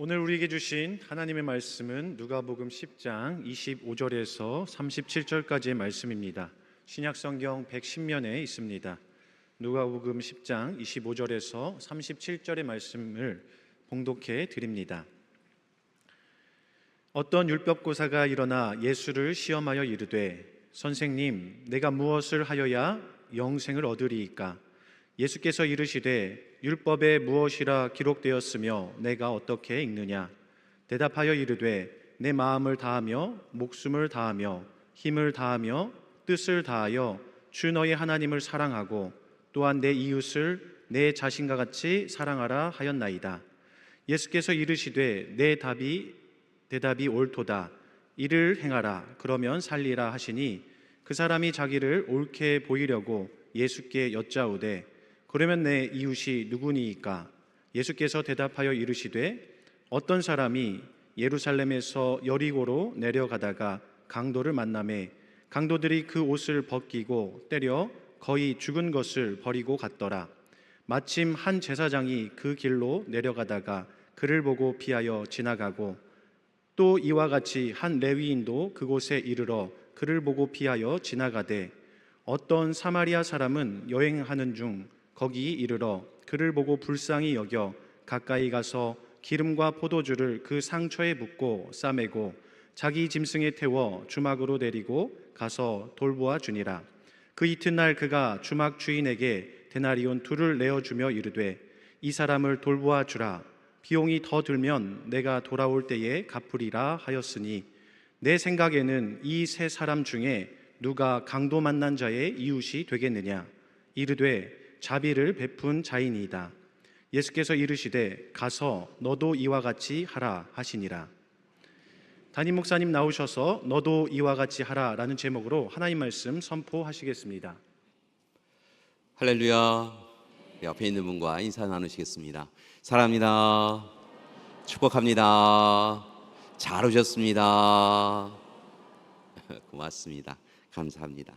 오늘 우리에게 주신 하나님의 말씀은 누가복음 10장 25절에서 37절까지의 말씀입니다. 신약성경 110면에 있습니다. 누가복음 10장 25절에서 37절의 말씀을 봉독해 드립니다. 어떤 율법고사가 일어나 예수를 시험하여 이르되 선생님, 내가 무엇을 하여야 영생을 얻으리이까? 예수께서 이르시되 율법에 무엇이라 기록되었으며 내가 어떻게 읽느냐? 대답하여 이르되 내 마음을 다하며 목숨을 다하며 힘을 다하며 뜻을 다하여 주 너의 하나님을 사랑하고 또한 내 이웃을 내 자신과 같이 사랑하라 하였나이다. 예수께서 이르시되 내 대답이 옳도다. 이를 행하라. 그러면 살리라 하시니 그 사람이 자기를 옳게 보이려고 예수께 여짜오되 그러면 내 이웃이 누구니이까? 예수께서 대답하여 이르시되 어떤 사람이 예루살렘에서 여리고로 내려가다가 강도를 만나매 강도들이 그 옷을 벗기고 때려 거의 죽은 것을 버리고 갔더라. 마침 한 제사장이 그 길로 내려가다가 그를 보고 피하여 지나가고 또 이와 같이 한 레위인도 그곳에 이르러 그를 보고 피하여 지나가되 어떤 사마리아 사람은 여행하는 중 거기 이르러 그를 보고 불쌍히 여겨 가까이 가서 기름과 포도주를 그 상처에 붓고 싸매고 자기 짐승에 태워 주막으로 데리고 가서 돌보아 주니라. 그 이튿날 그가 주막 주인에게 데나리온 2를 내어주며 이르되 이 사람을 돌보아 주라. 비용이 더 들면 내가 돌아올 때에 갚으리라 하였으니 내 생각에는 이 세 사람 중에 누가 강도 만난 자의 이웃이 되겠느냐? 이르되 자비를 베푼 자이니이다. 예수께서 이르시되 가서 너도 이와 같이 하라 하시니라. 담임 목사님 나오셔서 너도 이와 같이 하라 라는 제목으로 하나님 말씀 선포하시겠습니다. 할렐루야. 옆에 있는 분과 인사 나누시겠습니다. 사랑합니다. 축복합니다. 잘 오셨습니다. 고맙습니다. 감사합니다.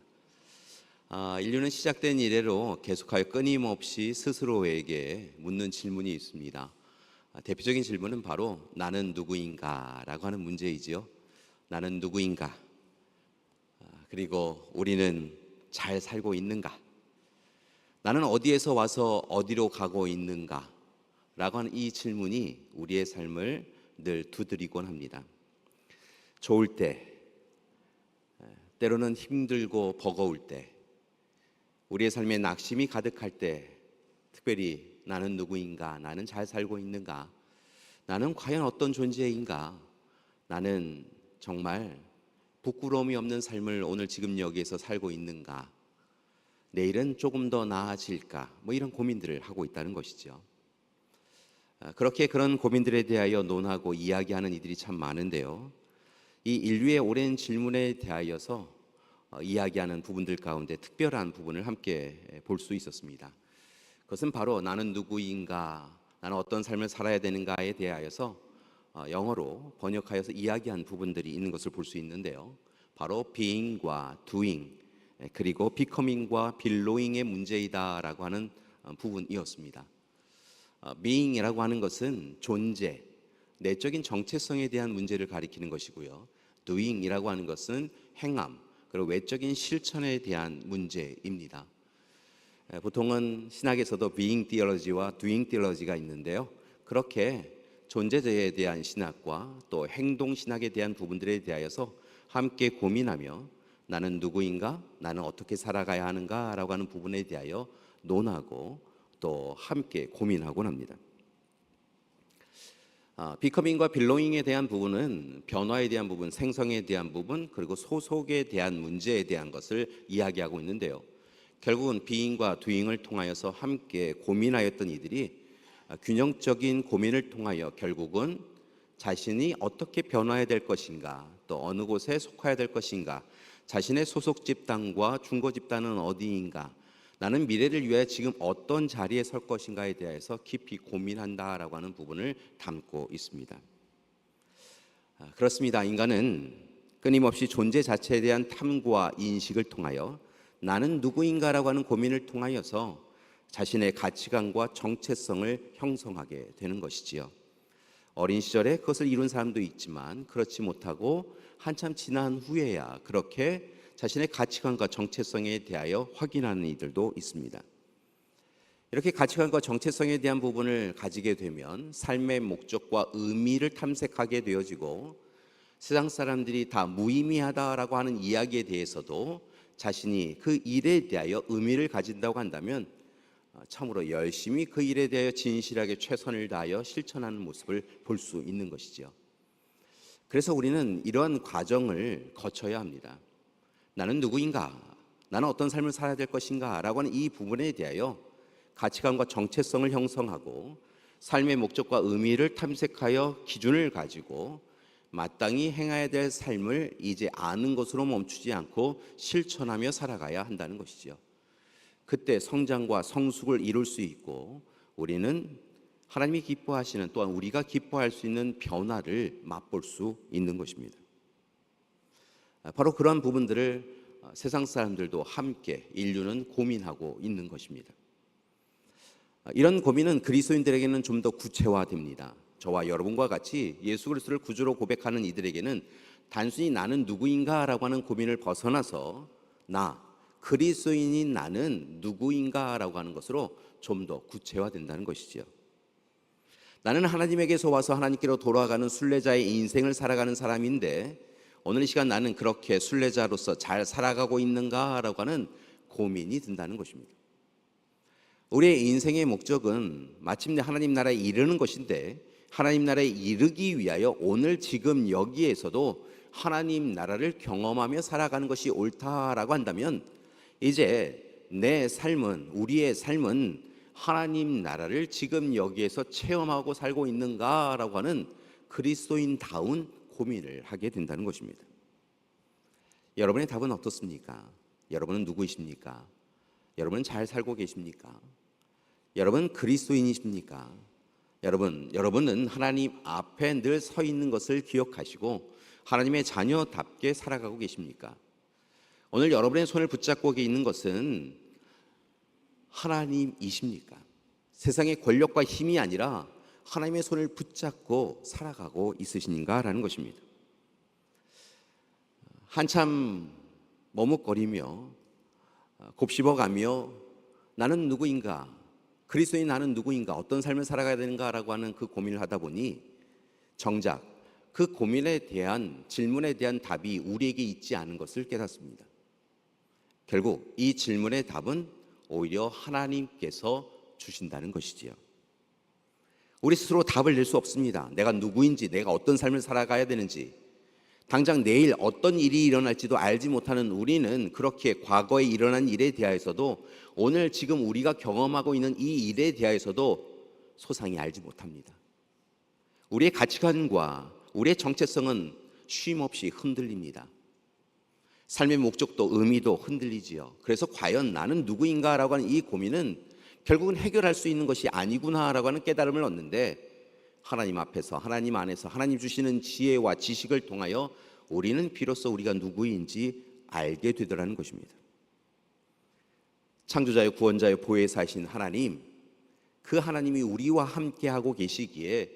인류는 시작된 이래로 계속하여 끊임없이 스스로에게 묻는 질문이 있습니다. 대표적인 질문은 바로 나는 누구인가 라고 하는 문제이지요. 나는 누구인가? 그리고 우리는 잘 살고 있는가? 나는 어디에서 와서 어디로 가고 있는가? 라고 하는 이 질문이 우리의 삶을 늘 두드리곤 합니다. 좋을 때, 때로는 힘들고 버거울 때, 우리의 삶에 낙심이 가득할 때 특별히 나는 누구인가? 나는 잘 살고 있는가? 나는 과연 어떤 존재인가? 나는 정말 부끄러움이 없는 삶을 오늘 지금 여기에서 살고 있는가? 내일은 조금 더 나아질까? 이런 고민들을 하고 있다는 것이죠. 그렇게 그런 고민들에 대하여 논하고 이야기하는 이들이 참 많은데요. 이 인류의 오랜 질문에 대하여서 이야기하는 부분들 가운데 특별한 부분을 함께 볼 수 있었습니다. 그것은 바로 나는 누구인가, 나는 어떤 삶을 살아야 되는가에 대하여서 영어로 번역하여서 이야기한 부분들이 있는 것을 볼 수 있는데요. 바로 being과 doing, 그리고 becoming과 belonging의 문제이다라고 하는 부분이었습니다. being이라고 하는 것은 존재, 내적인 정체성에 대한 문제를 가리키는 것이고요. doing이라고 하는 것은 행함, 그리고 외적인 실천에 대한 문제입니다. 보통은 신학에서도 being theology와 doing theology가 있는데요. 그렇게 존재에 대한 신학과 또 행동 신학에 대한 부분들에 대하여서 함께 고민하며 나는 누구인가? 나는 어떻게 살아가야 하는가? 라고 하는 부분에 대하여 논하고 또 함께 고민하곤 합니다. 비커밍과 빌로잉에 대한 부분은 변화에 대한 부분, 생성에 대한 부분, 그리고 소속에 대한 문제에 대한 것을 이야기하고 있는데요. 결국은 비잉과 두잉을 통하여서 함께 고민하였던 이들이 균형적인 고민을 통하여 결국은 자신이 어떻게 변화해야 될 것인가, 또 어느 곳에 속해야 될 것인가, 자신의 소속 집단과 중고 집단은 어디인가, 나는 미래를 위해 지금 어떤 자리에 설 것인가에 대해서 깊이 고민한다라고 하는 부분을 담고 있습니다. 그렇습니다. 인간은 끊임없이 존재 자체에 대한 탐구와 인식을 통하여 나는 누구인가라고 하는 고민을 통하여서 자신의 가치관과 정체성을 형성하게 되는 것이지요. 어린 시절에 그것을 이룬 사람도 있지만 그렇지 못하고 한참 지난 후에야 그렇게 자신의 가치관과 정체성에 대하여 확인하는 이들도 있습니다. 이렇게 가치관과 정체성에 대한 부분을 가지게 되면 삶의 목적과 의미를 탐색하게 되어지고 세상 사람들이 다 무의미하다라고 하는 이야기에 대해서도 자신이 그 일에 대하여 의미를 가진다고 한다면 참으로 열심히 그 일에 대하여 진실하게 최선을 다하여 실천하는 모습을 볼 수 있는 것이죠. 그래서 우리는 이러한 과정을 거쳐야 합니다. 나는 누구인가? 나는 어떤 삶을 살아야 될 것인가? 라고 하는 이 부분에 대하여 가치관과 정체성을 형성하고 삶의 목적과 의미를 탐색하여 기준을 가지고 마땅히 행해야 될 삶을 이제 아는 것으로 멈추지 않고 실천하며 살아가야 한다는 것이죠. 그때 성장과 성숙을 이룰 수 있고 우리는 하나님이 기뻐하시는, 또한 우리가 기뻐할 수 있는 변화를 맛볼 수 있는 것입니다. 바로 그러한 부분들을 세상 사람들도 함께 인류는 고민하고 있는 것입니다. 이런 고민은 그리스도인들에게는 좀 더 구체화됩니다. 저와 여러분과 같이 예수 그리스도를 구주로 고백하는 이들에게는 단순히 나는 누구인가라고 하는 고민을 벗어나서 그리스도인인 나는 누구인가라고 하는 것으로 좀 더 구체화된다는 것이죠. 나는 하나님에게서 와서 하나님께로 돌아가는 순례자의 인생을 살아가는 사람인데 오늘 이 시간 나는 그렇게 순례자로서 잘 살아가고 있는가라고 하는 고민이 든다는 것입니다. 우리의 인생의 목적은 마침내 하나님 나라에 이르는 것인데 하나님 나라에 이르기 위하여 오늘 지금 여기에서도 하나님 나라를 경험하며 살아가는 것이 옳다라고 한다면 이제 내 삶은, 우리의 삶은 하나님 나라를 지금 여기에서 체험하고 살고 있는가라고 하는 그리스도인다운 고민을 하게 된다는 것입니다. 여러분의 답은 어떻습니까? 여러분은 누구이십니까? 여러분은 잘 살고 계십니까? 여러분 그리스도인이십니까? 여러분은 하나님 앞에 늘 서 있는 것을 기억하시고 하나님의 자녀답게 살아가고 계십니까? 오늘 여러분의 손을 붙잡고 있는 것은 하나님이십니까? 세상의 권력과 힘이 아니라 하나님의 손을 붙잡고 살아가고 있으신가라는 것입니다. 한참 머뭇거리며 곱씹어가며 나는 누구인가? 그리스도인 나는 누구인가? 어떤 삶을 살아가야 되는가라고 하는 그 고민을 하다 보니 정작 그 고민에 대한 질문에 대한 답이 우리에게 있지 않은 것을 깨닫습니다. 결국 이 질문의 답은 오히려 하나님께서 주신다는 것이지요. 우리 스스로 답을 낼 수 없습니다. 내가 누구인지, 내가 어떤 삶을 살아가야 되는지, 당장 내일 어떤 일이 일어날지도 알지 못하는 우리는 그렇게 과거에 일어난 일에 대하여서도 오늘 지금 우리가 경험하고 있는 이 일에 대하여서도 소상히 알지 못합니다. 우리의 가치관과 우리의 정체성은 쉼없이 흔들립니다. 삶의 목적도 의미도 흔들리지요. 그래서 과연 나는 누구인가라고 하는 이 고민은 결국은 해결할 수 있는 것이 아니구나라고 하는 깨달음을 얻는데 하나님 앞에서, 하나님 안에서 하나님 주시는 지혜와 지식을 통하여 우리는 비로소 우리가 누구인지 알게 되더라는 것입니다. 창조자여 구원자여 보혜사이신 하나님, 그 하나님이 우리와 함께하고 계시기에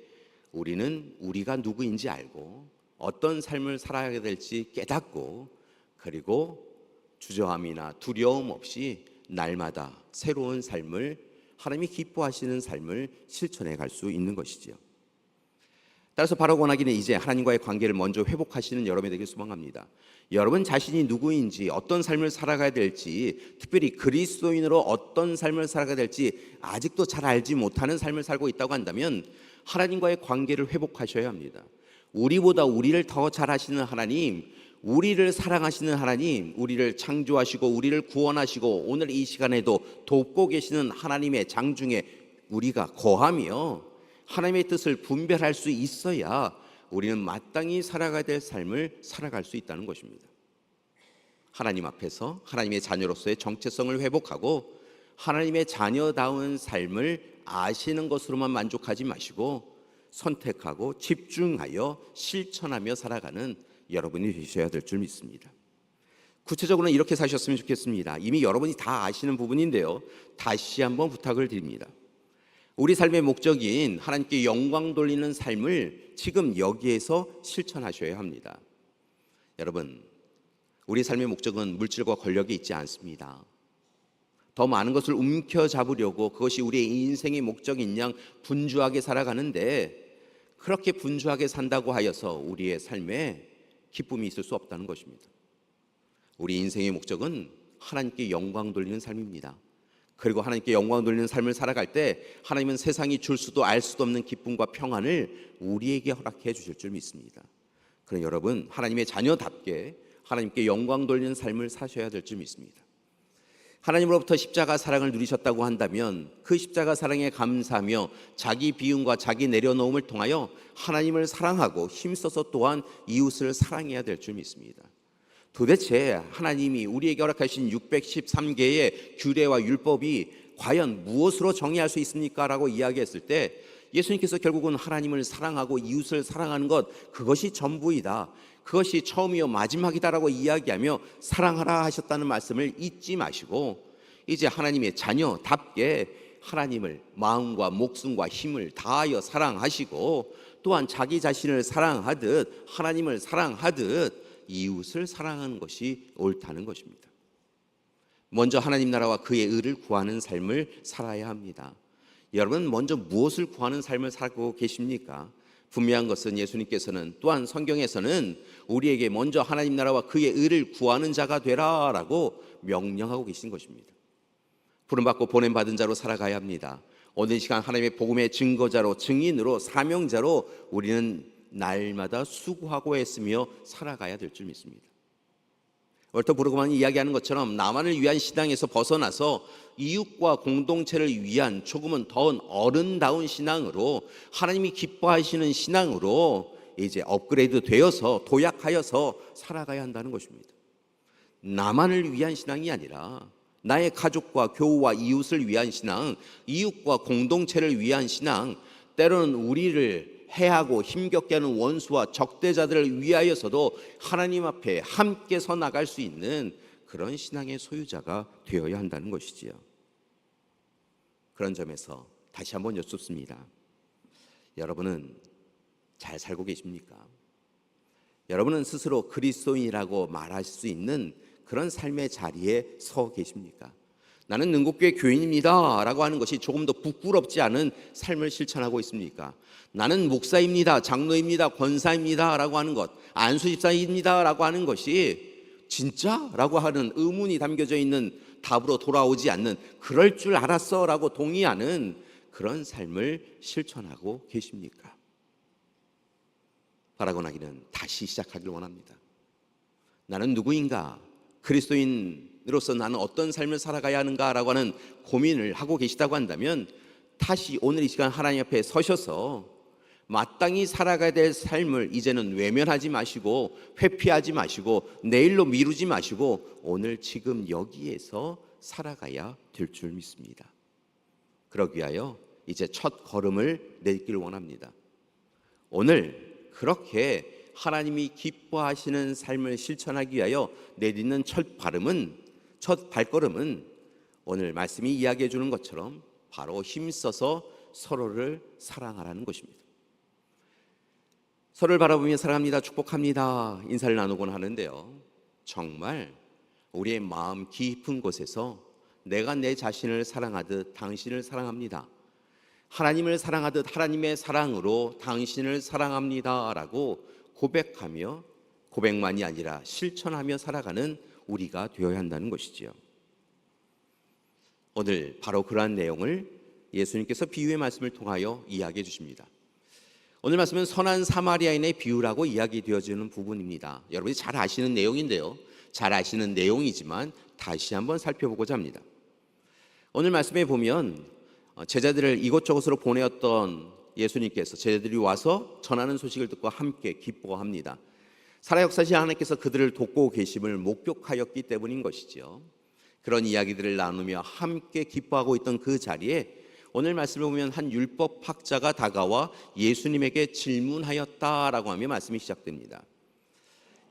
우리는 우리가 누구인지 알고 어떤 삶을 살아야 될지 깨닫고 그리고 주저함이나 두려움 없이 날마다 새로운 삶을, 하나님이 기뻐하시는 삶을 실천해 갈 수 있는 것이지요. 따라서 바로 원하기는 이제 하나님과의 관계를 먼저 회복하시는 여러분이 되길 소망합니다. 여러분 자신이 누구인지, 어떤 삶을 살아가야 될지, 특별히 그리스도인으로 어떤 삶을 살아가야 될지 아직도 잘 알지 못하는 삶을 살고 있다고 한다면 하나님과의 관계를 회복하셔야 합니다. 우리보다 우리를 더 잘 아시는 하나님, 우리를 사랑하시는 하나님, 우리를 창조하시고 우리를 구원하시고 오늘 이 시간에도 돕고 계시는 하나님의 장중에 우리가 거하며 하나님의 뜻을 분별할 수 있어야 우리는 마땅히 살아가야 될 삶을 살아갈 수 있다는 것입니다. 하나님 앞에서 하나님의 자녀로서의 정체성을 회복하고 하나님의 자녀다운 삶을 아시는 것으로만 만족하지 마시고 선택하고 집중하여 실천하며 살아가는 여러분이 되셔야 될 줄 믿습니다. 구체적으로는 이렇게 사셨으면 좋겠습니다. 이미 여러분이 다 아시는 부분인데요, 다시 한번 부탁을 드립니다. 우리 삶의 목적인 하나님께 영광 돌리는 삶을 지금 여기에서 실천하셔야 합니다. 여러분, 우리 삶의 목적은 물질과 권력이 있지 않습니다. 더 많은 것을 움켜잡으려고 그것이 우리의 인생의 목적인 양 분주하게 살아가는데, 그렇게 분주하게 산다고 하여서 우리의 삶에 기쁨이 있을 수 없다는 것입니다. 우리 인생의 목적은 하나님께 영광 돌리는 삶입니다. 그리고 하나님께 영광 돌리는 삶을 살아갈 때 하나님은 세상이 줄 수도 알 수도 없는 기쁨과 평안을 우리에게 허락해 주실 줄 믿습니다. 그럼 여러분, 하나님의 자녀답게 하나님께 영광 돌리는 삶을 사셔야 될 줄 믿습니다. 하나님으로부터 십자가 사랑을 누리셨다고 한다면 그 십자가 사랑에 감사하며 자기 비움과 자기 내려놓음을 통하여 하나님을 사랑하고 힘써서 또한 이웃을 사랑해야 될 줄 믿습니다. 도대체 하나님이 우리에게 허락하신 613개의 규례와 율법이 과연 무엇으로 정의할 수 있습니까? 라고 이야기했을 때 예수님께서 결국은 하나님을 사랑하고 이웃을 사랑하는 것, 그것이 전부이다, 그것이 처음이요 마지막이다라고 이야기하며 사랑하라 하셨다는 말씀을 잊지 마시고, 이제 하나님의 자녀답게 하나님을 마음과 목숨과 힘을 다하여 사랑하시고, 또한 자기 자신을 사랑하듯 하나님을 사랑하듯 이웃을 사랑하는 것이 옳다는 것입니다. 먼저 하나님 나라와 그의 의를 구하는 삶을 살아야 합니다. 여러분, 먼저 무엇을 구하는 삶을 살고 계십니까? 분명한 것은 예수님께서는, 또한 성경에서는 우리에게 먼저 하나님 나라와 그의 의를 구하는 자가 되라라고 명령하고 계신 것입니다. 부름받고 보냄받은 자로 살아가야 합니다. 오늘 이 시간 하나님의 복음의 증거자로, 증인으로, 사명자로 우리는 날마다 수고하고 애쓰며 살아가야 될 줄 믿습니다. 월터 브루그만이 이야기하는 것처럼 나만을 위한 신앙에서 벗어나서 이웃과 공동체를 위한 조금은 더 어른다운 신앙으로, 하나님이 기뻐하시는 신앙으로 이제 업그레이드 되어서 도약하여서 살아가야 한다는 것입니다. 나만을 위한 신앙이 아니라 나의 가족과 교우와 이웃을 위한 신앙, 이웃과 공동체를 위한 신앙, 때로는 우리를 해하고 힘겹게 하는 원수와 적대자들을 위하여서도 하나님 앞에 함께 서 나갈 수 있는 그런 신앙의 소유자가 되어야 한다는 것이지요. 그런 점에서 다시 한번 여쭙습니다. 여러분은 잘 살고 계십니까? 여러분은 스스로 그리스도인이라고 말할 수 있는 그런 삶의 자리에 서 계십니까? 나는 능곡교회 교인입니다 라고 하는 것이 조금 더 부끄럽지 않은 삶을 실천하고 있습니까? 나는 목사입니다, 장로입니다, 권사입니다 라고 하는 것, 안수집사입니다 라고 하는 것이 진짜? 라고 하는 의문이 담겨져 있는 답으로 돌아오지 않는, 그럴 줄 알았어 라고 동의하는 그런 삶을 실천하고 계십니까? 바라고 하기는 다시 시작하길 원합니다. 나는 누구인가? 그리스도인으로서 나는 어떤 삶을 살아가야 하는가라고 하는 고민을 하고 계시다고 한다면, 다시 오늘 이 시간 하나님 앞에 서셔서 마땅히 살아가야 될 삶을 이제는 외면하지 마시고, 회피하지 마시고, 내일로 미루지 마시고 오늘 지금 여기에서 살아가야 될 줄 믿습니다. 그러기 위하여 이제 첫 걸음을 내딛기를 원합니다. 오늘 그렇게 하나님이 기뻐하시는 삶을 실천하기 위하여 내딛는 첫 발걸음은 오늘 말씀이 이야기해 주는 것처럼 바로 힘써서 서로를 사랑하라는 것입니다. 서로를 바라보며 사랑합니다, 축복합니다, 인사를 나누곤 하는데요, 정말 우리의 마음 깊은 곳에서 내가 내 자신을 사랑하듯 당신을 사랑합니다, 하나님을 사랑하듯 하나님의 사랑으로 당신을 사랑합니다 라고 고백하며, 고백만이 아니라 실천하며 살아가는 우리가 되어야 한다는 것이지요. 오늘 바로 그러한 내용을 예수님께서 비유의 말씀을 통하여 이야기해 주십니다. 오늘 말씀은 선한 사마리아인의 비유라고 이야기되어지는 부분입니다. 여러분이 잘 아시는 내용인데요, 잘 아시는 내용이지만 다시 한번 살펴보고자 합니다. 오늘 말씀에 보면 제자들을 이곳저곳으로 보내었던 예수님께서 제자들이 와서 전하는 소식을 듣고 함께 기뻐합니다. 살아역사시 하나님께서 그들을 돕고 계심을 목격하였기 때문인 것이죠. 그런 이야기들을 나누며 함께 기뻐하고 있던 그 자리에 오늘 말씀을 보면 한 율법학자가 다가와 예수님에게 질문하였다라고 하며 말씀이 시작됩니다.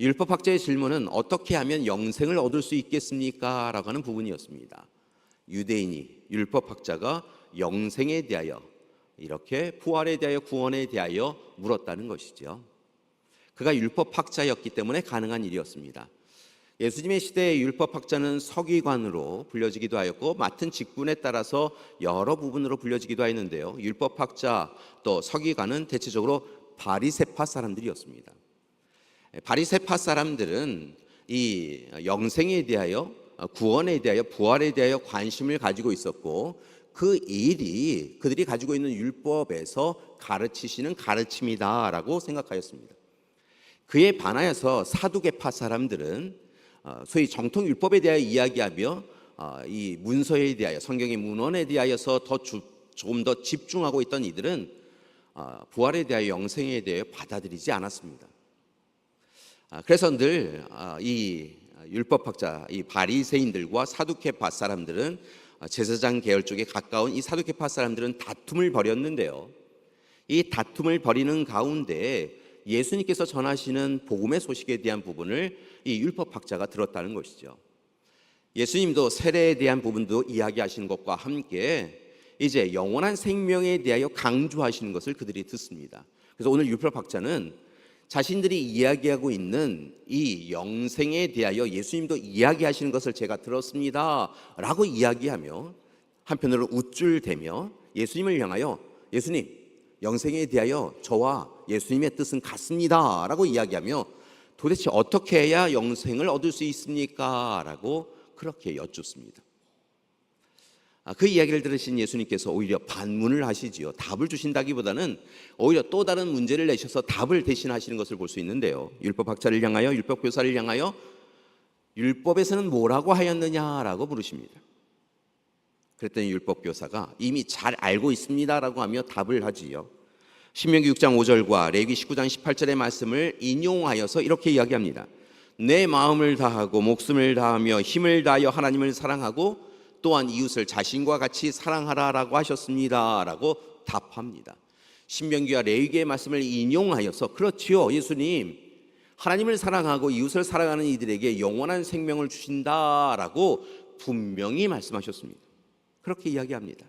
율법학자의 질문은 어떻게 하면 영생을 얻을 수 있겠습니까? 라고 하는 부분이었습니다. 유대인이 율법학자가 영생에 대하여 이렇게 부활에 대하여 구원에 대하여 물었다는 것이죠. 그가 율법학자였기 때문에 가능한 일이었습니다. 예수님의 시대의 율법학자는 서기관으로 불려지기도 하였고 맡은 직분에 따라서 여러 부분으로 불려지기도 하였는데요. 율법학자 또 서기관은 대체적으로 바리새파 사람들이었습니다. 바리새파 사람들은 이 영생에 대하여 구원에 대하여 부활에 대하여 관심을 가지고 있었고 그 일이 그들이 가지고 있는 율법에서 가르치시는 가르침이다라고 생각하였습니다. 그에 반하여서 사두개파 사람들은 소위 정통 율법에 대하여 이야기하며 이 문서에 대하여 성경의 문헌에 대하여서 조금 더 집중하고 있던 이들은 부활에 대하여 영생에 대하여 받아들이지 않았습니다. 그래서 늘 이 율법학자 이 바리새인들과 사두개파 사람들은 제사장 계열 쪽에 가까운 이 사두개파 사람들은 다툼을 벌였는데요. 이 다툼을 벌이는 가운데 예수님께서 전하시는 복음의 소식에 대한 부분을 이 율법학자가 들었다는 것이죠. 예수님도 세례에 대한 부분도 이야기하시는 것과 함께 이제 영원한 생명에 대하여 강조하시는 것을 그들이 듣습니다. 그래서 오늘 율법학자는 자신들이 이야기하고 있는 이 영생에 대하여 예수님도 이야기하시는 것을 제가 들었습니다 라고 이야기하며 한편으로 우쭐대며 예수님을 향하여 예수님 영생에 대하여 저와 예수님의 뜻은 같습니다 라고 이야기하며 도대체 어떻게 해야 영생을 얻을 수 있습니까? 라고 그렇게 여쭙습니다. 그 이야기를 들으신 예수님께서 오히려 반문을 하시지요. 답을 주신다기보다는 오히려 또 다른 문제를 내셔서 답을 대신하시는 것을 볼 수 있는데요. 율법학자를 향하여 율법교사를 향하여 율법에서는 뭐라고 하였느냐라고 물으십니다. 그랬더니 율법교사가 이미 잘 알고 있습니다라고 하며 답을 하지요. 신명기 6장 5절과 레위기 19장 18절의 말씀을 인용하여서 이렇게 이야기합니다. 내 마음을 다하고 목숨을 다하며 힘을 다하여 하나님을 사랑하고 또한 이웃을 자신과 같이 사랑하라라고 하셨습니다 라고 답합니다. 신명기와 레위기의 말씀을 인용하여서 그렇지요 예수님 하나님을 사랑하고 이웃을 사랑하는 이들에게 영원한 생명을 주신다라고 분명히 말씀하셨습니다. 그렇게 이야기합니다.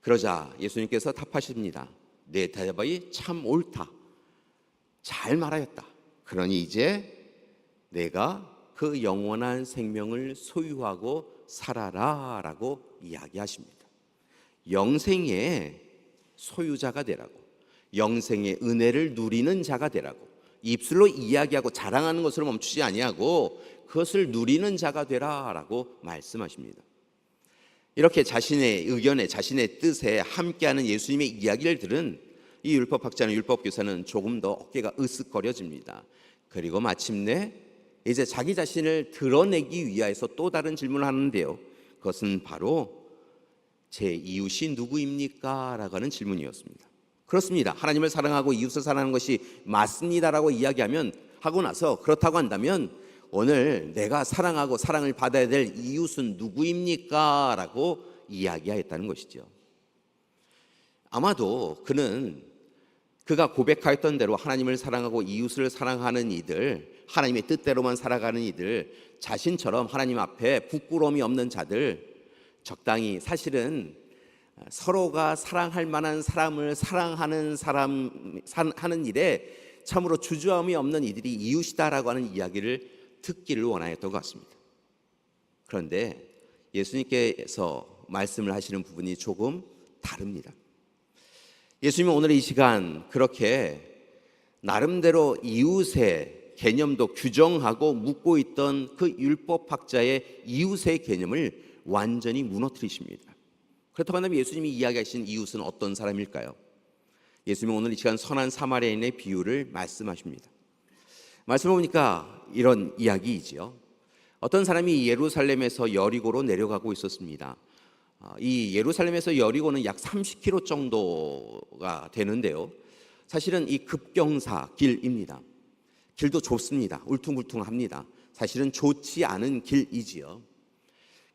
그러자 예수님께서 답하십니다. 내 대답이 참 옳다. 잘 말하였다. 그러니 이제 내가 그 영원한 생명을 소유하고 살아라 라고 이야기하십니다. 영생의 소유자가 되라고 영생의 은혜를 누리는 자가 되라고 입술로 이야기하고 자랑하는 것으로 멈추지 아니하고 그것을 누리는 자가 되라 라고 말씀하십니다. 이렇게 자신의 의견에 자신의 뜻에 함께하는 예수님의 이야기를 들은 이 율법학자는 율법교사는 조금 더 어깨가 으쓱거려집니다. 그리고 마침내 이제 자기 자신을 드러내기 위하여서 또 다른 질문을 하는데요. 그것은 바로 제 이웃이 누구입니까? 라고 하는 질문이었습니다. 그렇습니다. 하나님을 사랑하고 이웃을 사랑하는 것이 맞습니다라고 이야기하면 하고 나서 그렇다고 한다면 오늘 내가 사랑하고 사랑을 받아야 될 이웃은 누구입니까? 라고 이야기하였다는 것이죠. 아마도 그가 고백하였던 대로 하나님을 사랑하고 이웃을 사랑하는 이들, 하나님의 뜻대로만 살아가는 이들, 자신처럼 하나님 앞에 부끄러움이 없는 자들, 적당히 사실은 서로가 사랑할 만한 사람을 사랑하는 하는 일에 참으로 주저함이 없는 이들이 이웃이다라고 하는 이야기를 듣기를 원하였던 것 같습니다. 그런데 예수님께서 말씀을 하시는 부분이 조금 다릅니다. 예수님은 오늘 이 시간 그렇게 나름대로 이웃의 개념도 규정하고 묻고 있던 그 율법학자의 이웃의 개념을 완전히 무너뜨리십니다. 그렇다고 한다면 예수님이 이야기하신 이웃은 어떤 사람일까요? 예수님은 오늘 이 시간 선한 사마리아인의 비유를 말씀하십니다. 말씀을 보니까 이런 이야기이지요. 어떤 사람이 예루살렘에서 여리고로 내려가고 있었습니다. 이 예루살렘에서 여리고는 약 30km 정도가 되는데요. 사실은 이 급경사 길입니다. 길도 좁습니다. 울퉁불퉁합니다. 사실은 좋지 않은 길이지요.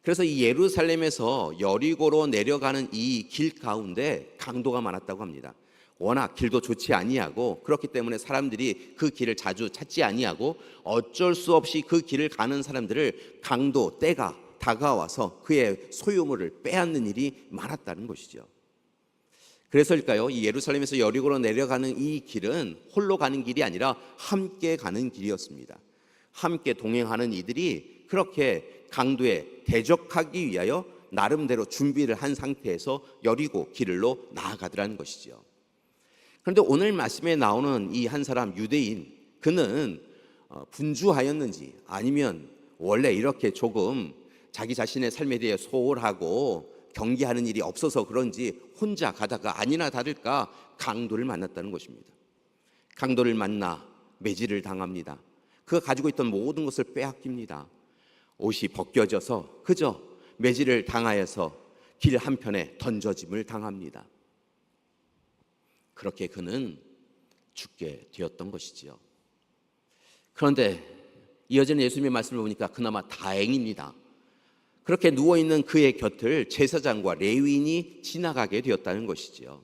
그래서 이 예루살렘에서 여리고로 내려가는 이 길 가운데 강도가 많았다고 합니다. 워낙 길도 좋지 아니하고 그렇기 때문에 사람들이 그 길을 자주 찾지 아니하고 어쩔 수 없이 그 길을 가는 사람들을 강도 때가 다가와서 그의 소유물을 빼앗는 일이 많았다는 것이죠. 그래서일까요? 이 예루살렘에서 여리고로 내려가는 이 길은 홀로 가는 길이 아니라 함께 가는 길이었습니다. 함께 동행하는 이들이 그렇게 강도에 대적하기 위하여 나름대로 준비를 한 상태에서 여리고 길로 나아가더라는 것이죠. 그런데 오늘 말씀에 나오는 이 한 사람 유대인, 그는 분주하였는지 아니면 원래 이렇게 조금 자기 자신의 삶에 대해 소홀하고 경계하는 일이 없어서 그런지 혼자 가다가 아니나 다를까 강도를 만났다는 것입니다. 강도를 만나 매질을 당합니다. 그가 가지고 있던 모든 것을 빼앗깁니다. 옷이 벗겨져서 그저 매질을 당하여서 길 한편에 던져짐을 당합니다. 그렇게 그는 죽게 되었던 것이지요. 그런데 이어지는 예수님의 말씀을 보니까 그나마 다행입니다. 그렇게 누워있는 그의 곁을 제사장과 레위인이 지나가게 되었다는 것이지요.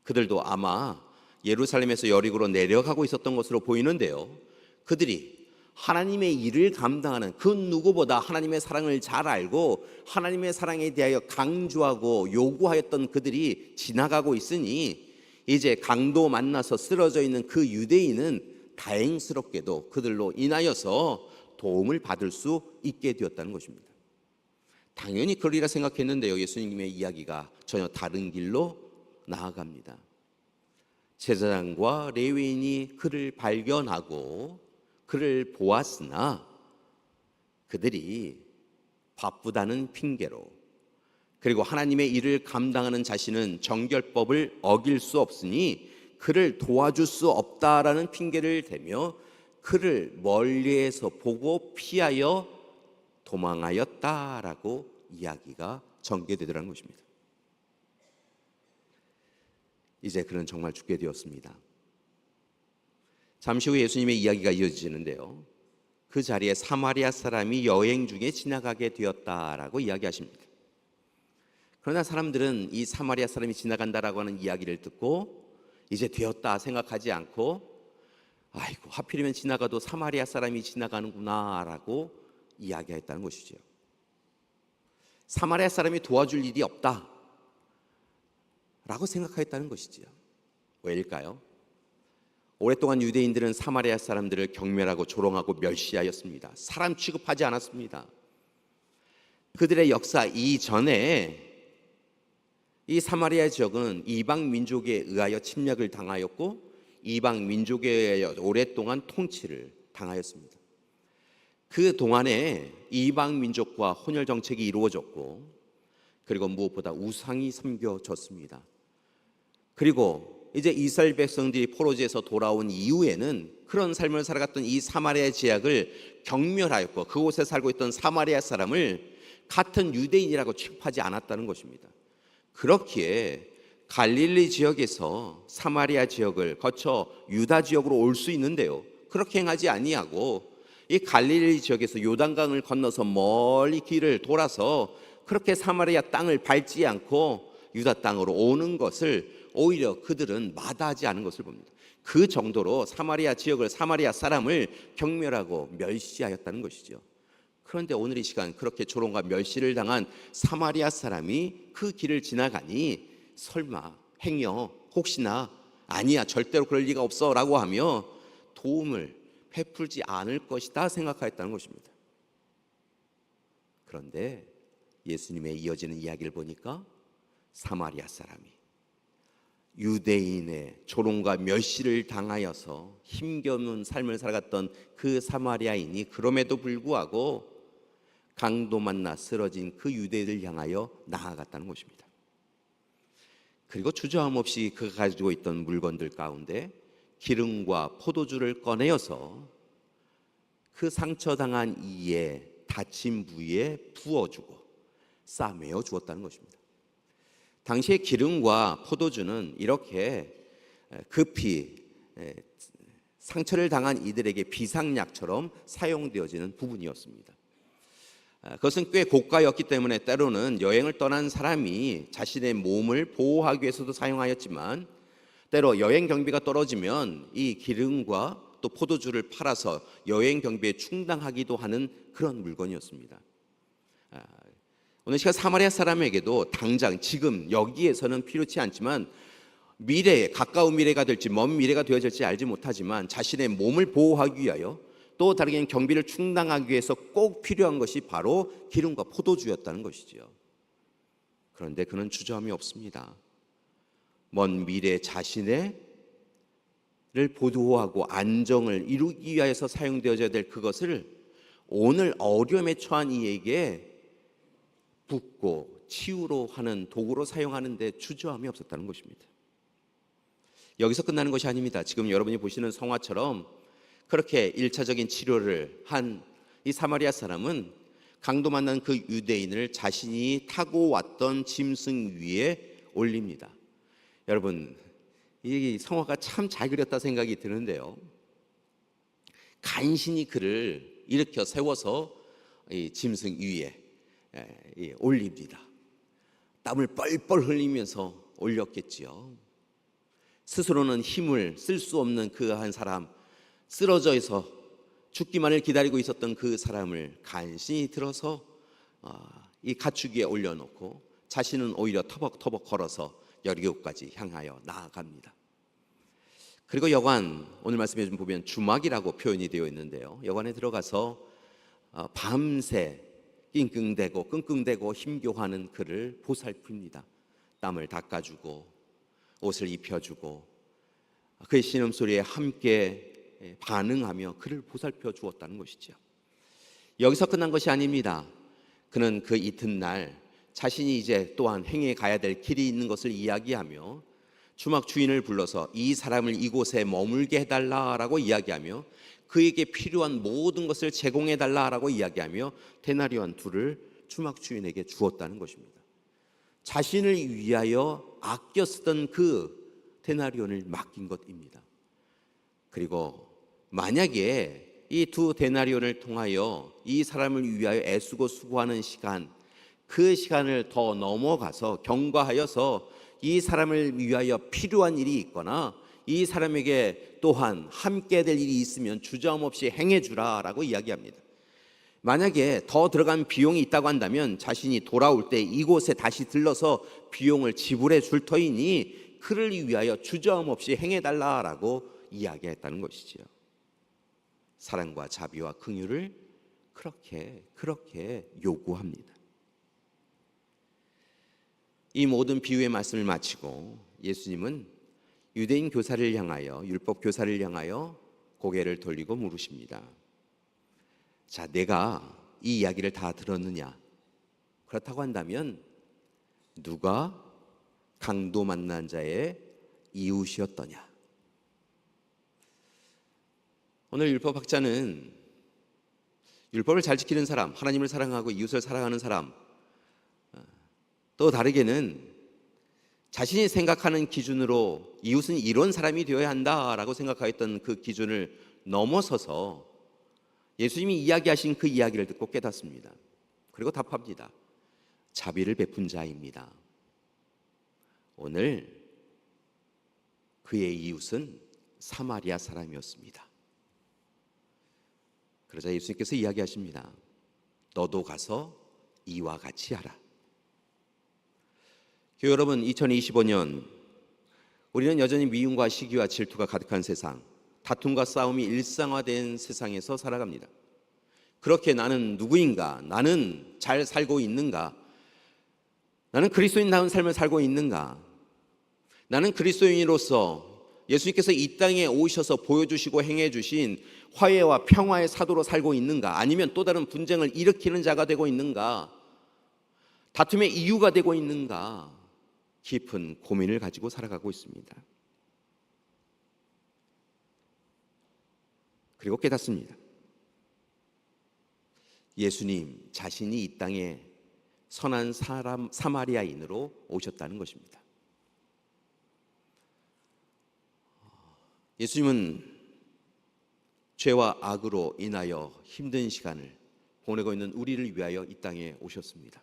그들도 아마 예루살렘에서 여리고로 내려가고 있었던 것으로 보이는데요, 그들이 하나님의 일을 감당하는 그 누구보다 하나님의 사랑을 잘 알고 하나님의 사랑에 대하여 강조하고 요구하였던 그들이 지나가고 있으니 이제 강도 만나서 쓰러져 있는 그 유대인은 다행스럽게도 그들로 인하여서 도움을 받을 수 있게 되었다는 것입니다. 당연히 그러리라 생각했는데요, 예수님의 이야기가 전혀 다른 길로 나아갑니다. 제사장과 레위인이 그를 발견하고 그를 보았으나 그들이 바쁘다는 핑계로, 그리고 하나님의 일을 감당하는 자신은 정결법을 어길 수 없으니 그를 도와줄 수 없다라는 핑계를 대며 그를 멀리에서 보고 피하여 도망하였다라고 이야기가 전개되더라는 것입니다. 이제 그는 정말 죽게 되었습니다. 잠시 후 예수님의 이야기가 이어지는데요, 그 자리에 사마리아 사람이 여행 중에 지나가게 되었다라고 이야기하십니다. 그러나 사람들은 이 사마리아 사람이 지나간다라고 하는 이야기를 듣고 이제 되었다 생각하지 않고, 아이고 하필이면 지나가도 사마리아 사람이 지나가는구나 라고 이야기했다는 것이죠. 사마리아 사람이 도와줄 일이 없다 라고 생각했다는 것이지요. 왜일까요? 오랫동안 유대인들은 사마리아 사람들을 경멸하고 조롱하고 멸시하였습니다. 사람 취급하지 않았습니다. 그들의 역사 이전에 이 사마리아 지역은 이방 민족에 의하여 침략을 당하였고 이방 민족에 의하여 오랫동안 통치를 당하였습니다. 그 동안에 이방 민족과 혼혈 정책이 이루어졌고, 그리고 무엇보다 우상이 섬겨졌습니다. 그리고 이제 이스라엘 백성들이 포로지에서 돌아온 이후에는 그런 삶을 살아갔던 이 사마리아 지역을 경멸하였고 그곳에 살고 있던 사마리아 사람을 같은 유대인이라고 취급하지 않았다는 것입니다. 그렇기에 갈릴리 지역에서 사마리아 지역을 거쳐 유다 지역으로 올 수 있는데요, 그렇게 행하지 아니하고 이 갈릴리 지역에서 요단강을 건너서 멀리 길을 돌아서 그렇게 사마리아 땅을 밟지 않고 유다 땅으로 오는 것을 오히려 그들은 마다하지 않은 것을 봅니다. 그 정도로 사마리아 지역을, 사마리아 사람을 경멸하고 멸시하였다는 것이죠. 그런데 오늘 이 시간 그렇게 조롱과 멸시를 당한 사마리아 사람이 그 길을 지나가니 설마 행여 혹시나 아니야 절대로 그럴 리가 없어 라고 하며 도움을 베풀지 않을 것이다 생각하였다는 것입니다. 그런데 예수님의 이어지는 이야기를 보니까 사마리아 사람이 유대인의 조롱과 멸시를 당하여서 힘겨운 삶을 살아갔던 그 사마리아인이 그럼에도 불구하고 강도 만나 쓰러진 그 유대인을 향하여 나아갔다는 것입니다. 그리고 주저함 없이 그가 가지고 있던 물건들 가운데 기름과 포도주를 꺼내어서 그 상처당한 이의 다친 부위에 부어주고 싸매어 주었다는 것입니다. 당시에 기름과 포도주는 이렇게 급히 상처를 당한 이들에게 비상약처럼 사용되어지는 부분이었습니다. 그것은 꽤 고가였기 때문에 때로는 여행을 떠난 사람이 자신의 몸을 보호하기 위해서도 사용하였지만, 때로 여행 경비가 떨어지면 이 기름과 또 포도주를 팔아서 여행 경비에 충당하기도 하는 그런 물건이었습니다. 오늘 시간 사마리아 사람에게도 당장 지금 여기에서는 필요치 않지만 미래에, 가까운 미래가 될지 먼 미래가 되어질지 알지 못하지만 자신의 몸을 보호하기 위하여 또 다르게는 경비를 충당하기 위해서 꼭 필요한 것이 바로 기름과 포도주였다는 것이지요. 그런데 그는 주저함이 없습니다. 먼 미래 자신의 를 보호하고 안정을 이루기 위해서 사용되어져야 될 그것을 오늘 어려움에 처한 이에게 붓고 치유로 하는 도구로 사용하는데 주저함이 없었다는 것입니다. 여기서 끝나는 것이 아닙니다. 지금 여러분이 보시는 성화처럼 그렇게 1차적인 치료를 한 이 사마리아 사람은 강도 만난 그 유대인을 자신이 타고 왔던 짐승 위에 올립니다. 여러분, 이 성화가 참 잘 그렸다 생각이 드는데요, 간신히 그를 일으켜 세워서 이 짐승 위에 올립니다. 땀을 뻘뻘 흘리면서 올렸겠지요. 스스로는 힘을 쓸 수 없는 그 한 사람, 쓰러져 있어 죽기만을 기다리고 있었던 그 사람을 간신히 들어서 이 가축 위에 올려놓고 자신은 오히려 터벅터벅 걸어서 여리고까지 향하여 나아갑니다. 그리고 여관, 오늘 말씀에 좀 보면 주막이라고 표현이 되어 있는데요, 여관에 들어가서 밤새 끙끙대고 힘겨워하는 그를 보살핍니다. 땀을 닦아주고 옷을 입혀주고 그의 신음소리에 함께 반응하며 그를 보살펴 주었다는 것이죠. 여기서 끝난 것이 아닙니다. 그는 그 이튿날 자신이 이제 또한 행해 가야 될 길이 있는 것을 이야기하며 주막 주인을 불러서 이 사람을 이곳에 머물게 해달라라고 이야기하며 그에게 필요한 모든 것을 제공해달라라고 이야기하며 데나리온 2를 주막 주인에게 주었다는 것입니다. 자신을 위하여 아껴 쓰던 그 데나리온을 맡긴 것입니다. 그리고 만약에 이 2 데나리온을 통하여 이 사람을 위하여 애쓰고 수고하는 시간, 그 시간을 더 넘어가서 경과하여서 이 사람을 위하여 필요한 일이 있거나 이 사람에게 또한 함께 될 일이 있으면 주저함 없이 행해주라라고 이야기합니다. 만약에 더 들어간 비용이 있다고 한다면 자신이 돌아올 때 이곳에 다시 들러서 비용을 지불해 줄 터이니 그를 위하여 주저함 없이 행해달라라고 이야기했다는 것이지요. 사랑과 자비와 긍휼을 그렇게 요구합니다. 이 모든 비유의 말씀을 마치고 예수님은 유대인 교사를 향하여, 율법 교사를 향하여 고개를 돌리고 물으십니다. 자, 내가 이 이야기를 다 들었느냐? 그렇다고 한다면 누가 강도 만난 자의 이웃이었더냐? 오늘 율법학자는 율법을 잘 지키는 사람, 하나님을 사랑하고 이웃을 사랑하는 사람, 또 다르게는 자신이 생각하는 기준으로 이웃은 이런 사람이 되어야 한다라고 생각하였던 그 기준을 넘어서서 예수님이 이야기하신 그 이야기를 듣고 깨닫습니다. 그리고 답합니다. 자비를 베푼 자입니다. 오늘 그의 이웃은 사마리아 사람이었습니다. 그러자 예수님께서 이야기하십니다. 너도 가서 이와 같이 하라. 교회 여러분, 2025년 우리는 여전히 미움과 시기와 질투가 가득한 세상, 다툼과 싸움이 일상화된 세상에서 살아갑니다. 그렇게 나는 누구인가? 나는 잘 살고 있는가? 나는 그리스도인다운 삶을 살고 있는가? 나는 그리스도인으로서 예수님께서 이 땅에 오셔서 보여주시고 행해주신 화해와 평화의 사도로 살고 있는가? 아니면 또 다른 분쟁을 일으키는 자가 되고 있는가? 다툼의 이유가 되고 있는가? 깊은 고민을 가지고 살아가고 있습니다. 그리고 깨닫습니다. 예수님 자신이 이 땅에 선한 사람 사마리아인으로 오셨다는 것입니다. 예수님은 죄와 악으로 인하여 힘든 시간을 보내고 있는 우리를 위하여 이 땅에 오셨습니다.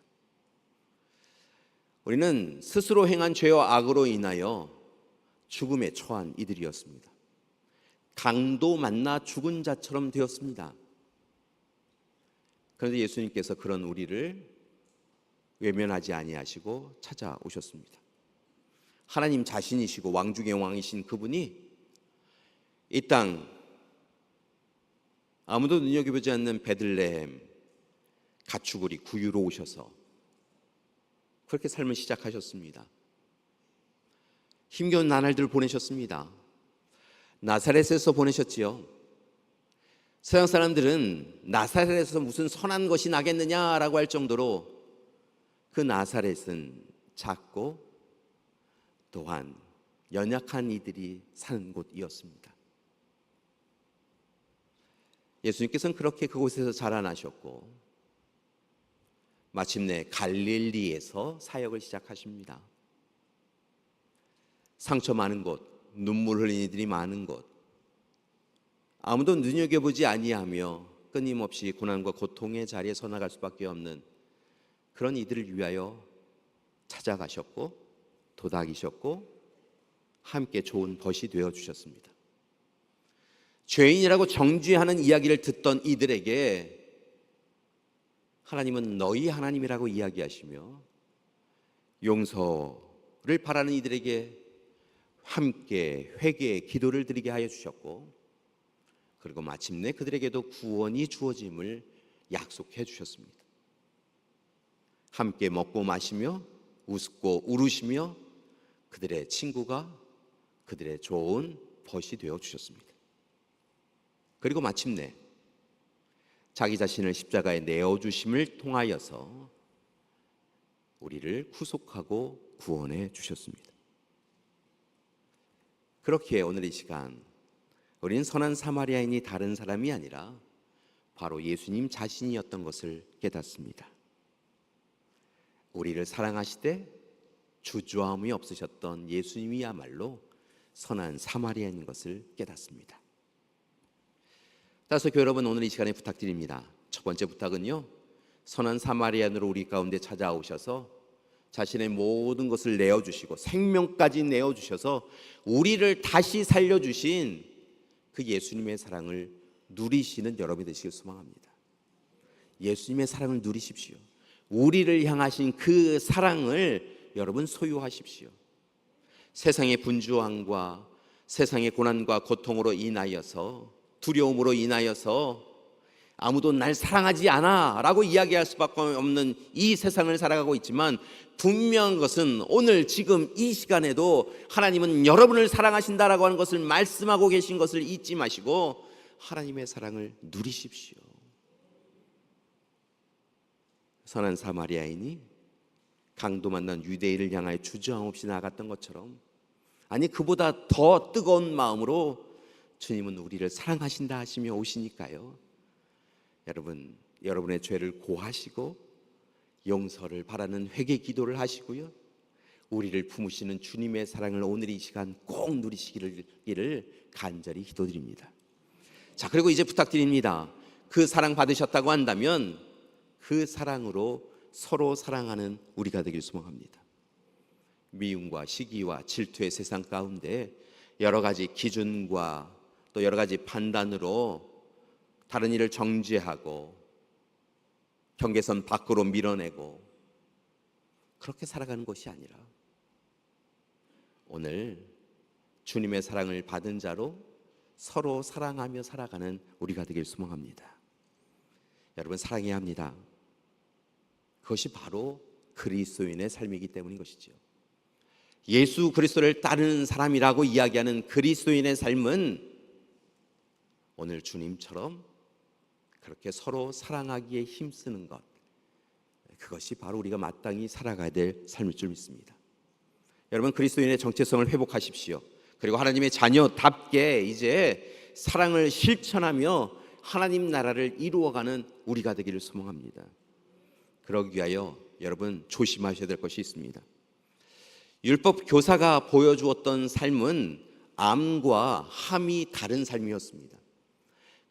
우리는 스스로 행한 죄와 악으로 인하여 죽음에 처한 이들이었습니다. 강도 만나 죽은 자처럼 되었습니다. 그런데 예수님께서 그런 우리를 외면하지 아니하시고 찾아오셨습니다. 하나님 자신이시고 왕 중의 왕이신 그분이 이 땅 아무도 눈여겨보지 않는 베들레헴 가축우리 구유로 오셔서 그렇게 삶을 시작하셨습니다. 힘겨운 나날들을 보내셨습니다. 나사렛에서 보내셨지요. 서양 사람들은 나사렛에서 무슨 선한 것이 나겠느냐라고 할 정도로 그 나사렛은 작고 또한 연약한 이들이 사는 곳이었습니다. 예수님께서는 그렇게 그곳에서 자라나셨고 마침내 갈릴리에서 사역을 시작하십니다. 상처 많은 곳, 눈물 흘린 이들이 많은 곳, 아무도 눈여겨보지 아니하며 끊임없이 고난과 고통의 자리에 서 나갈 수밖에 없는 그런 이들을 위하여 찾아가셨고 도닥이셨고 함께 좋은 벗이 되어주셨습니다. 죄인이라고 정죄하는 이야기를 듣던 이들에게 하나님은 너희 하나님이라고 이야기하시며 용서를 바라는 이들에게 함께 회개의 기도를 드리게 하여 주셨고 그리고 마침내 그들에게도 구원이 주어짐을 약속해 주셨습니다. 함께 먹고 마시며 웃고 울으시며 그들의 친구가 그들의 좋은 벗이 되어 주셨습니다. 그리고 마침내 자기 자신을 십자가에 내어주심을 통하여서 우리를 구속하고 구원해 주셨습니다. 그렇게 오늘 이 시간 우리는 선한 사마리아인이 다른 사람이 아니라 바로 예수님 자신이었던 것을 깨닫습니다. 우리를 사랑하시되 주저함이 없으셨던 예수님이야말로 선한 사마리아인인 것을 깨닫습니다. 따라서 교회 여러분, 오늘 이 시간에 부탁드립니다. 첫 번째 부탁은요, 선한 사마리아인으로 우리 가운데 찾아오셔서 자신의 모든 것을 내어주시고 생명까지 내어주셔서 우리를 다시 살려주신 그 예수님의 사랑을 누리시는 여러분이 되시길 소망합니다. 예수님의 사랑을 누리십시오. 우리를 향하신 그 사랑을 여러분 소유하십시오. 세상의 분주함과 세상의 고난과 고통으로 인하여서, 두려움으로 인하여서 아무도 날 사랑하지 않아 라고 이야기할 수밖에 없는 이 세상을 살아가고 있지만, 분명한 것은 오늘 지금 이 시간에도 하나님은 여러분을 사랑하신다라고 하는 것을 말씀하고 계신 것을 잊지 마시고 하나님의 사랑을 누리십시오. 선한 사마리아인이 강도 만난 유대인을 향하여 주저함 없이 나아갔던 것처럼, 아니 그보다 더 뜨거운 마음으로 주님은 우리를 사랑하신다 하시며 오시니까요, 여러분의 죄를 고하시고 용서를 바라는 회개 기도를 하시고요, 우리를 품으시는 주님의 사랑을 오늘 이 시간 꼭 누리시기를 간절히 기도드립니다. 자, 그리고 이제 부탁드립니다. 그 사랑 받으셨다고 한다면 그 사랑으로 서로 사랑하는 우리가 되길 소망합니다. 미움과 시기와 질투의 세상 가운데 여러 가지 기준과 또 여러 가지 판단으로 다른 일을 정죄하고 경계선 밖으로 밀어내고 그렇게 살아가는 것이 아니라 오늘 주님의 사랑을 받은 자로 서로 사랑하며 살아가는 우리가 되길 소망합니다. 여러분, 사랑해야 합니다. 그것이 바로 그리스도인의 삶이기 때문인 것이죠. 예수 그리스도를 따르는 사람이라고 이야기하는 그리스도인의 삶은 오늘 주님처럼 그렇게 서로 사랑하기에 힘쓰는 것, 그것이 바로 우리가 마땅히 살아가야 될 삶일 줄 믿습니다. 여러분, 그리스도인의 정체성을 회복하십시오. 그리고 하나님의 자녀답게 이제 사랑을 실천하며 하나님 나라를 이루어가는 우리가 되기를 소망합니다. 그러기 위하여 여러분 조심하셔야 될 것이 있습니다. 율법 교사가 보여주었던 삶은 암과 함이 다른 삶이었습니다.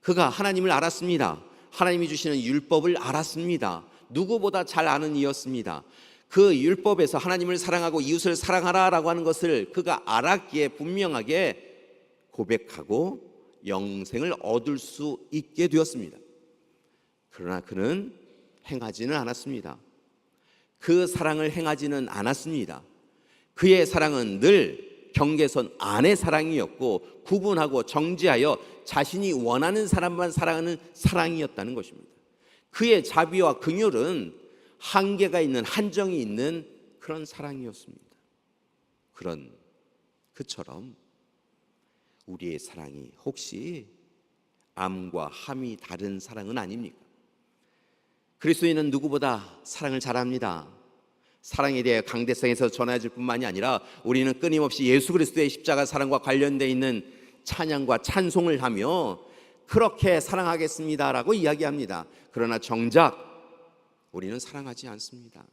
그가 하나님을 알았습니다. 하나님이 주시는 율법을 알았습니다. 누구보다 잘 아는 이였습니다. 그 율법에서 하나님을 사랑하고 이웃을 사랑하라라고 하는 것을 그가 알았기에 분명하게 고백하고 영생을 얻을 수 있게 되었습니다. 그러나 그는 행하지는 않았습니다. 그 사랑을 행하지는 않았습니다. 그의 사랑은 늘 경계선 안의 사랑이었고 구분하고 정지하여 자신이 원하는 사람만 사랑하는 사랑이었다는 것입니다. 그의 자비와 긍휼은 한계가 있는, 한정이 있는 그런 사랑이었습니다. 그처럼 우리의 사랑이 혹시 암과 함이 다른 사랑은 아닙니까? 그리스도인은 누구보다 사랑을 잘합니다. 사랑에 대해 강대성에서 전해질 뿐만이 아니라 우리는 끊임없이 예수 그리스도의 십자가 사랑과 관련되어 있는 찬양과 찬송을 하며 그렇게 사랑하겠습니다라고 이야기합니다. 그러나 정작 우리는 사랑하지 않습니다.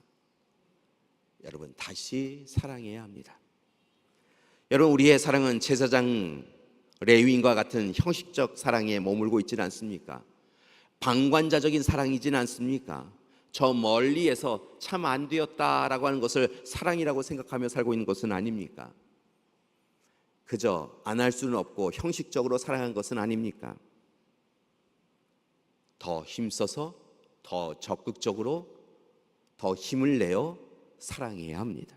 여러분, 다시 사랑해야 합니다. 여러분, 우리의 사랑은 제사장 레위인과 같은 형식적 사랑에 머물고 있지는 않습니까? 방관자적인 사랑이지는 않습니까? 저 멀리에서 참 안 되었다라고 하는 것을 사랑이라고 생각하며 살고 있는 것은 아닙니까? 그저 안 할 수는 없고 형식적으로 사랑한 것은 아닙니까? 더 힘써서 더 적극적으로 더 힘을 내어 사랑해야 합니다.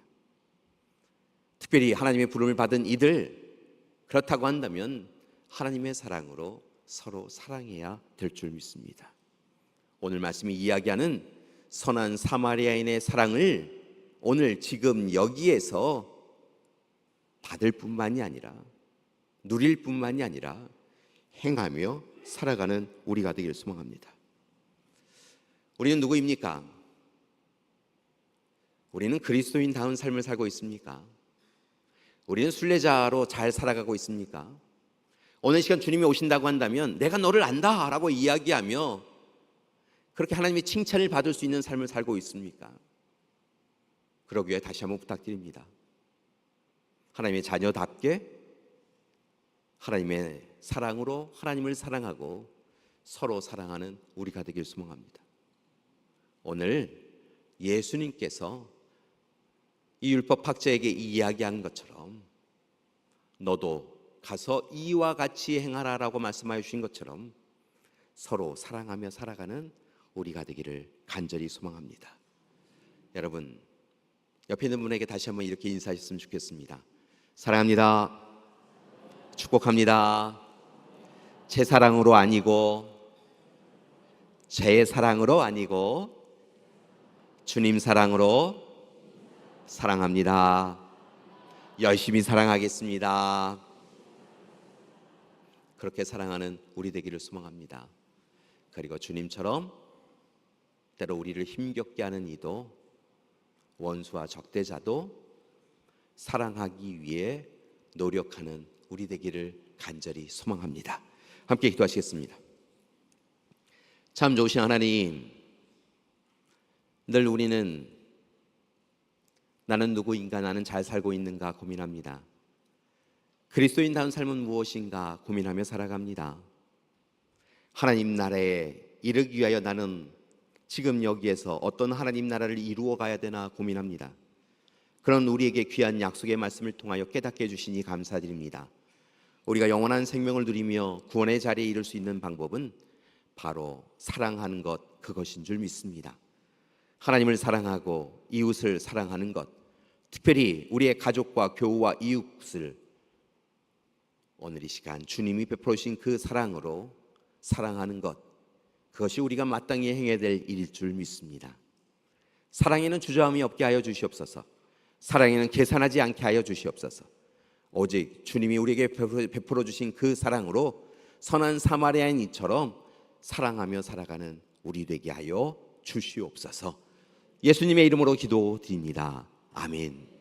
특별히 하나님의 부름을 받은 이들, 그렇다고 한다면 하나님의 사랑으로 서로 사랑해야 될 줄 믿습니다. 오늘 말씀이 이야기하는 선한 사마리아인의 사랑을 오늘 지금 여기에서 받을 뿐만이 아니라 누릴 뿐만이 아니라 행하며 살아가는 우리가 되기를 소망합니다. 우리는 누구입니까? 우리는 그리스도인다운 삶을 살고 있습니까? 우리는 순례자로 잘 살아가고 있습니까? 오늘 시간 주님이 오신다고 한다면 내가 너를 안다 라고 이야기하며 그렇게 하나님의 칭찬을 받을 수 있는 삶을 살고 있습니까? 그러기 위해 다시 한번 부탁드립니다. 하나님의 자녀답게 하나님의 사랑으로 하나님을 사랑하고 서로 사랑하는 우리가 되길 소망합니다. 오늘 예수님께서 이 율법 학자에게 이야기한 것처럼 너도 가서 이와 같이 행하라라고 말씀하여 주신 것처럼 서로 사랑하며 살아가는 우리가 되기를 간절히 소망합니다. 여러분, 옆에 있는 분에게 다시 한번 이렇게 인사하셨으면 좋겠습니다. 사랑합니다. 축복합니다. 제 사랑으로 아니고 제 사랑으로 아니고 주님 사랑으로 사랑합니다. 열심히 사랑하겠습니다. 그렇게 사랑하는 우리 되기를 소망합니다. 그리고 주님처럼 때로 우리를 힘겹게 하는 이도 원수와 적대자도 사랑하기 위해 노력하는 우리 되기를 간절히 소망합니다. 함께 기도하시겠습니다. 참 좋으신 하나님, 늘 우리는 나는 누구인가, 나는 잘 살고 있는가 고민합니다. 그리스도인다운 삶은 무엇인가 고민하며 살아갑니다. 하나님 나라에 이르기 위하여 나는 지금 여기에서 어떤 하나님 나라를 이루어 가야 되나 고민합니다. 그런 우리에게 귀한 약속의 말씀을 통하여 깨닫게 해주시니 감사드립니다. 우리가 영원한 생명을 누리며 구원의 자리에 이를 수 있는 방법은 바로 사랑하는 것, 그것인 줄 믿습니다. 하나님을 사랑하고 이웃을 사랑하는 것, 특별히 우리의 가족과 교우와 이웃을 오늘 이 시간 주님이 베풀어 주신 그 사랑으로 사랑하는 것, 그것이 우리가 마땅히 행해야 될 일일 줄 믿습니다. 사랑에는 주저함이 없게 하여 주시옵소서. 사랑에는 계산하지 않게 하여 주시옵소서. 오직 주님이 우리에게 베풀어 주신 그 사랑으로 선한 사마리아인이처럼 사랑하며 살아가는 우리 되게 하여 주시옵소서. 예수님의 이름으로 기도드립니다. 아멘.